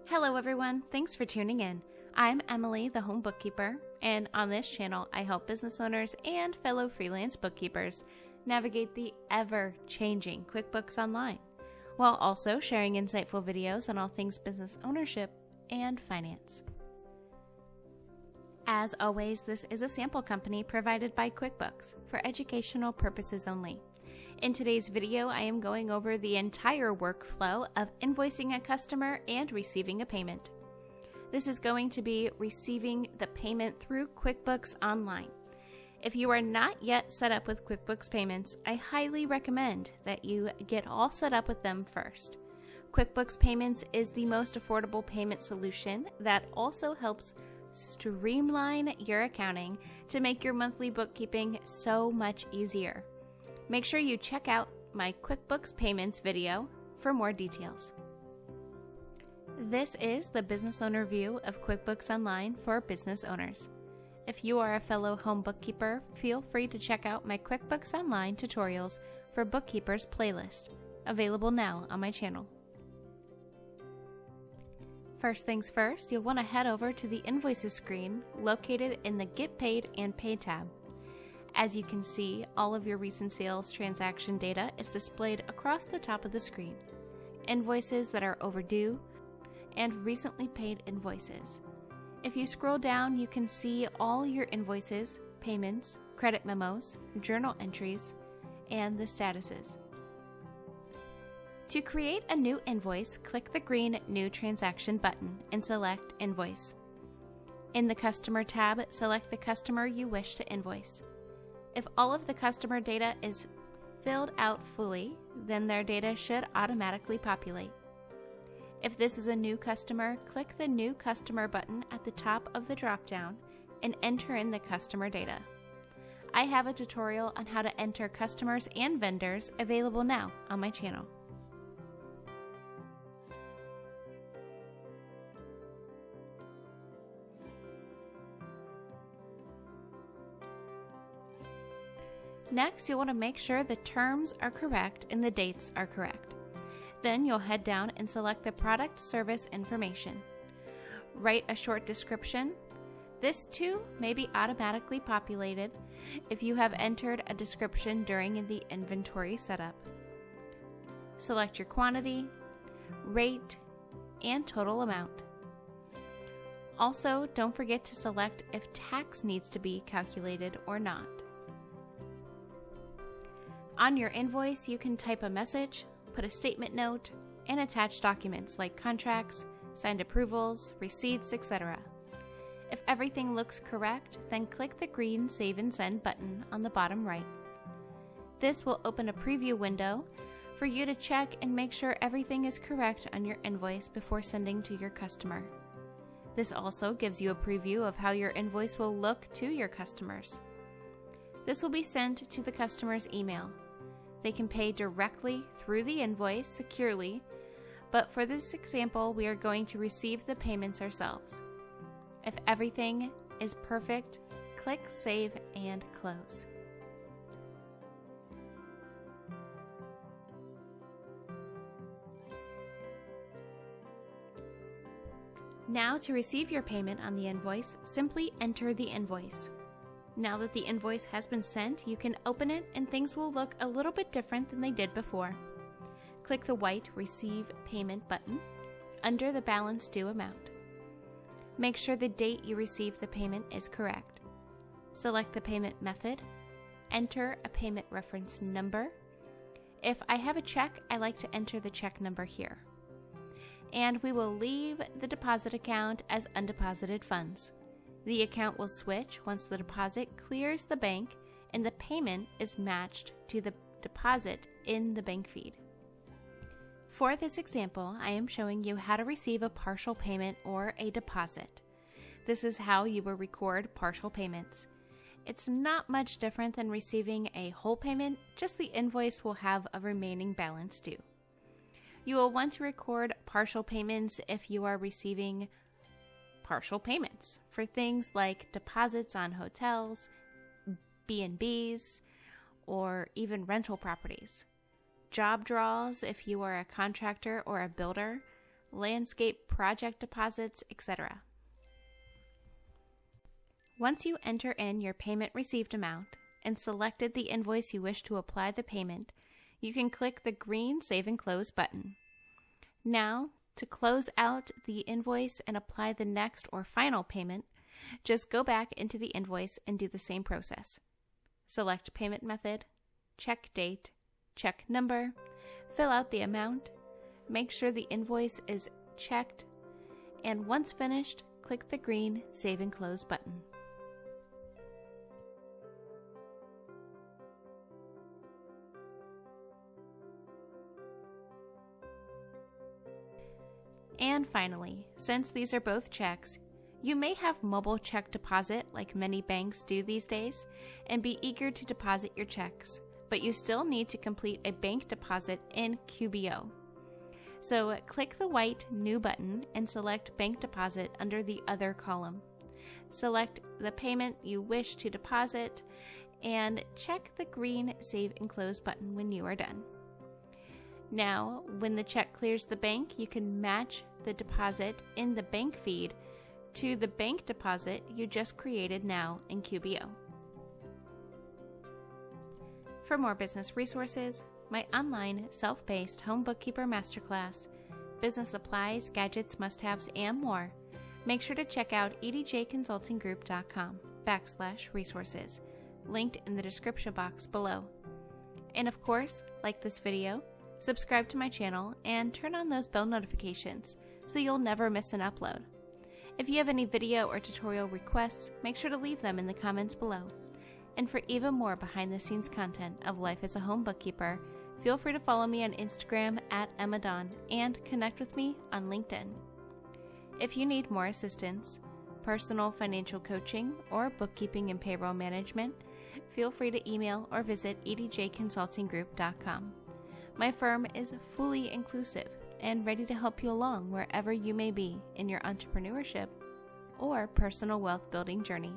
Hello everyone, thanks for tuning in. I'm Emily, the home bookkeeper, and on this channel I help business owners and fellow freelance bookkeepers navigate the ever-changing QuickBooks Online, while also sharing insightful videos on all things business ownership and finance. As always, this is a sample company provided by QuickBooks for educational purposes only. In today's video, I am going over the entire workflow of invoicing a customer and receiving a payment. This is going to be receiving the payment through QuickBooks Online. If you are not yet set up with QuickBooks Payments, I highly recommend that you get all set up with them first. QuickBooks Payments is the most affordable payment solution that also helps streamline your accounting to make your monthly bookkeeping so much easier. Make sure you check out my QuickBooks Payments video for more details. This is the business owner view of QuickBooks Online for business owners. If you are a fellow home bookkeeper, feel free to check out my QuickBooks Online tutorials for Bookkeepers playlist, available now on my channel. First things first, you'll want to head over to the Invoices screen located in the Get Paid and Pay tab. As you can see, all of your recent sales transaction data is displayed across the top of the screen. Invoices that are overdue and recently paid invoices. If you scroll down, you can see all your invoices, payments, credit memos, journal entries, and the statuses. To create a new invoice, click the green New Transaction button and select Invoice. In the Customer tab, select the customer you wish to invoice. If all of the customer data is filled out fully, then their data should automatically populate. If this is a new customer, click the New Customer button at the top of the drop-down and enter in the customer data. I have a tutorial on how to enter customers and vendors available now on my channel. Next, you'll want to make sure the terms are correct and the dates are correct. Then you'll head down and select the product service information. Write a short description. This too may be automatically populated if you have entered a description during the inventory setup. Select your quantity, rate, and total amount. Also, don't forget to select if tax needs to be calculated or not. On your invoice, you can type a message, put a statement note, and attach documents like contracts, signed approvals, receipts, etc. If everything looks correct, then click the green Save and Send button on the bottom right. This will open a preview window for you to check and make sure everything is correct on your invoice before sending to your customer. This also gives you a preview of how your invoice will look to your customers. This will be sent to the customer's email. They can pay directly through the invoice securely, but for this example, we are going to receive the payments ourselves. If everything is perfect, click Save and Close. Now, to receive your payment on the invoice, simply enter the invoice. Now that the invoice has been sent, you can open it and things will look a little bit different than they did before. Click the white Receive Payment button under the balance due amount. Make sure the date you receive the payment is correct. Select the payment method. Enter a payment reference number. If I have a check, I like to enter the check number here. And we will leave the deposit account as undeposited funds. The account will switch once the deposit clears the bank and the payment is matched to the deposit in the bank feed. For this example, I am showing you how to receive a partial payment or a deposit. This is how you will record partial payments. It's not much different than receiving a whole payment, just the invoice will have a remaining balance due. You will want to record partial payments if you are receiving partial payments for things like deposits on hotels, B&Bs, or even rental properties. Job draws if you are a contractor or a builder, landscape project deposits, etc. Once you enter in your payment received amount and selected the invoice you wish to apply the payment, you can click the green Save and Close button. Now, to close out the invoice and apply the next or final payment, just go back into the invoice and do the same process. Select payment method, check date, check number, fill out the amount, make sure the invoice is checked, and once finished, click the green Save and Close button. And finally, since these are both checks, you may have mobile check deposit like many banks do these days and be eager to deposit your checks, but you still need to complete a bank deposit in QBO. So click the white New button and select Bank Deposit under the Other column. Select the payment you wish to deposit and check the green Save and Close button when you are done. Now, when the check clears the bank, you can match the deposit in the bank feed to the bank deposit you just created now in QBO. For more business resources, my online self-paced home bookkeeper masterclass, business supplies, gadgets, must-haves, and more, make sure to check out edjconsultinggroup.com/resources, linked in the description box below. And of course, like this video, subscribe to my channel, and turn on those bell notifications so you'll never miss an upload. If you have any video or tutorial requests, make sure to leave them in the comments below. And for even more behind-the-scenes content of life as a home bookkeeper, feel free to follow me on Instagram @EmmaDawn and connect with me on LinkedIn. If you need more assistance, personal financial coaching, or bookkeeping and payroll management, feel free to email or visit edjconsultinggroup.com. My firm is fully inclusive and ready to help you along wherever you may be in your entrepreneurship or personal wealth building journey.